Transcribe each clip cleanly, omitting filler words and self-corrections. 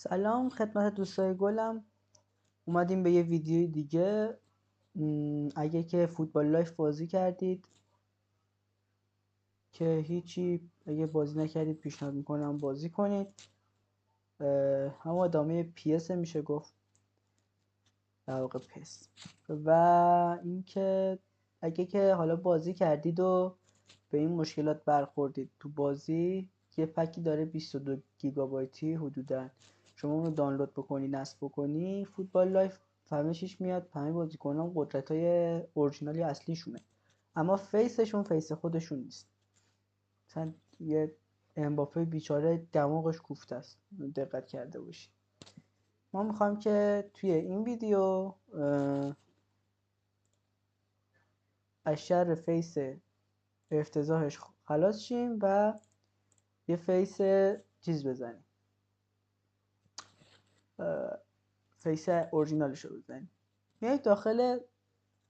سلام خدمت دوستای گلم. اومدیم به یه ویدیوی دیگه. اگه که فوتبال لایف بازی کردید که هیچی، اگه بازی نکردید پیشنهاد میکنم بازی کنید. همون ادامه PS میشه گفت، در واقع پس. و اینکه اگه که حالا بازی کردید و به این مشکلات برخوردید تو بازی، یه پکی داره 22 گیگابایتی حدوداً. شما اونو دانلود بکنی، نصب بکنی، فوتبال لایف همه چیش میاد، همه بازیکنان قدرتای اورجینالی اصلیشونه، اما فیسشون فیس خودشون نیست. مثلا یه امباپه بیچاره دماغش کوفته است، دقت کرده باشی. ما میخوایم که توی این ویدیو از شر فیس افتضاحش خلاص شیم و یه فیس چیز بزنیم، فیس اورجینالش رو بزنیم. میایید داخل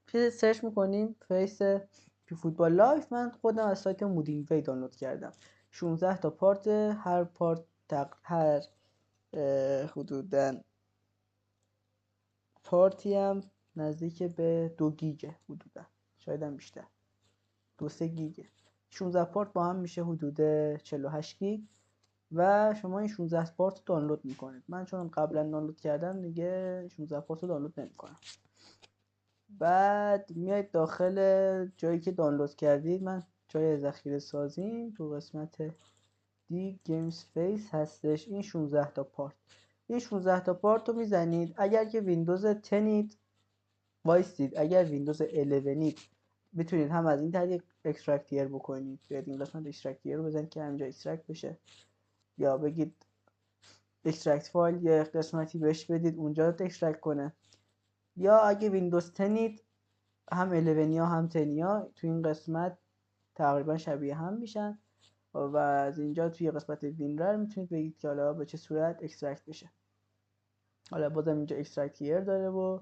چیز سرچ میکنیم فیس فوتبال لایف. من خودم از سایت مودین وی دانلود کردم. 16 تا پارت، هر پارت هر حدوداً پارتی هم نزدیک به 2 گیگه، حدوداً شاید هم بیشتر، 2-3 گیگه. 16 پارت با هم میشه حدود 48 گیگ و شما این 16 پارت رو دانلود میکنید. من چون قبلا دانلود کردم دیگه 16 پارت رو دانلود نمیکنم. بعد میایید داخل جایی که دانلود کردید. من جای ذخیره سازیم تو قسمت دی گیمز فیس هستش این 16 تا پارت. این 16 تا پارت رو میزنید. اگر که ویندوز 10 وایستید، اگر ویندوز 11 میتونید هم از این طریق اکسترکتیر بکنید، بیاید این قسمت اکسترکتیر رو بزنید که همینجا اکسترکت بشه، یا بگید اکسترکت فایل یه قسمتی بهش بدید اونجا اکسترکت کنه. یا اگه ویندوز 10 هم 11 هم 10 تو این قسمت تقریبا شبیه هم میشن و از اینجا توی قسمت وینرر میتونید بگید که حالا به چه صورت اکسترکت بشه. حالا بازم اینجا اکسترکت هیر داره و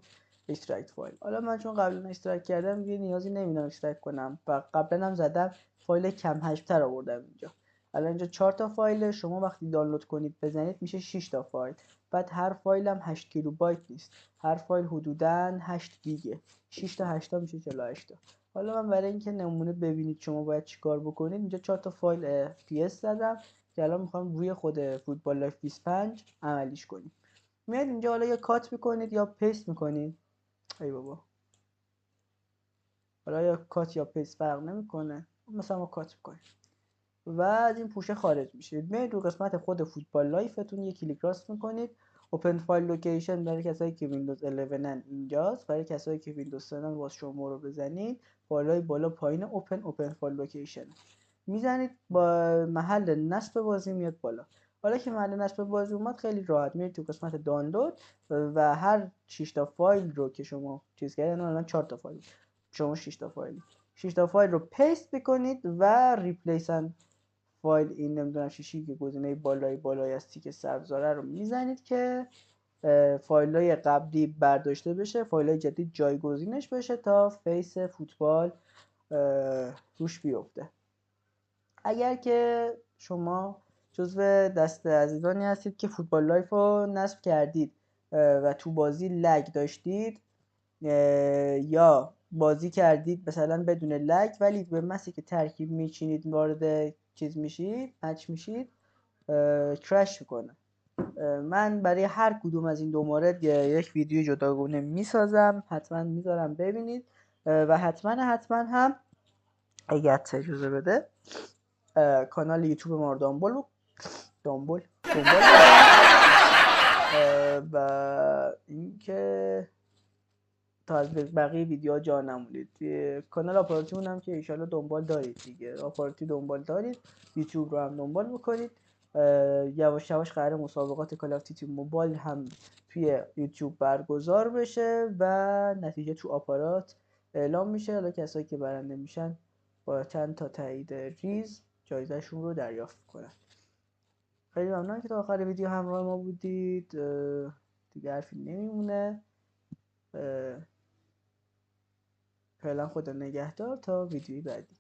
اکسترکت فایل. حالا من چون قبلا اکسترکت کردم دیگه نیازی نمیدونم اکسترکت کنم و قبلا هم زدم فایل کم حجم تر آوردم اینجا. الان اینجا 4 تا فایل، شما وقتی دانلود کنید بزنید میشه 6 تا فایل. بعد هر فایل هم 8 کیلوبایت نیست، هر فایل حدوداً 8 گیگه. 6 تا 8 تا میشه 48 تا. حالا من برای اینکه نمونه ببینید شما باید چیکار بکنید، اینجا 4 تا فایل PS زدم که الان میخوام روی خود فوتبال لایف 25 عملیش کنیم. میاد اینجا حالا یا کات میکنید یا پیست میکنید. ای بابا، حالا یا کات یا پیست فرق نمیکنه، مثلا ما کات میکنیم و از این پوشه خارج میشید. میاد رو قسمت خود فوتبال لایفتون یک کلیک راست میکنید. اوپن فایل لوکیشن برای کسایی که ویندوز 11 اینجاست، برای کسایی که ویندوز 10 باز شما رو بزنید بالای بالا پایین اوپن فایل لوکیشن میزنید، با محل نصب بازی میاد بالا. حالا که محل نصب بازی اومد خیلی راحت میرید تو قسمت دانلود و هر 6 تا فایل رو که شما چیز کردین، الان 4 تا فایل، شما 6 تا فایل 6 تا فایل رو پیست بکنید و ریپلیسن فایل، این نمیدونم شیشی که گزینه بالای از تیک سبزاره رو میزنید که فایل های قبلی برداشته بشه، فایل های جدید جایگزینش بشه تا فیس فوتبال روش بیفته. اگر که شما جزو دست عزیزانی هستید که فوتبال لایف رو نصب کردید و تو بازی لگ داشتید یا بازی کردید مثلا بدون لگ ولی به محضی که ترکیب میچینید وارد چیز میشید، مچ میشید، کرش میکنه. من برای هر کدوم از این دو مورد یک ویدیو جداگانه میسازم، حتما میذارم ببینید و حتما هم اگه اجازه بده کانال یوتیوب ما رو دنبال و اینکه تا از بقیه ویدیوها جا نمونید. کانال آپاراتیمون هم که ایشالا دنبال دارید دیگه، آپاراتی دنبال دارید، یوتیوب رو هم دنبال بکنید. یواش یواش قراره مسابقات کال آف دیوتی موبایل هم توی یوتیوب برگزار بشه و نتیجه تو آپارات اعلام میشه. حالا کسایی که برنده میشن با چند تا تایید ریز جایزهشون رو دریافت کنن. خیلی ممنون که تا آخر ویدیو همراه ما بودید. دیگه حرفی نمیمونه. فعلا خدا نگهدار تا ویدیوی بعدی.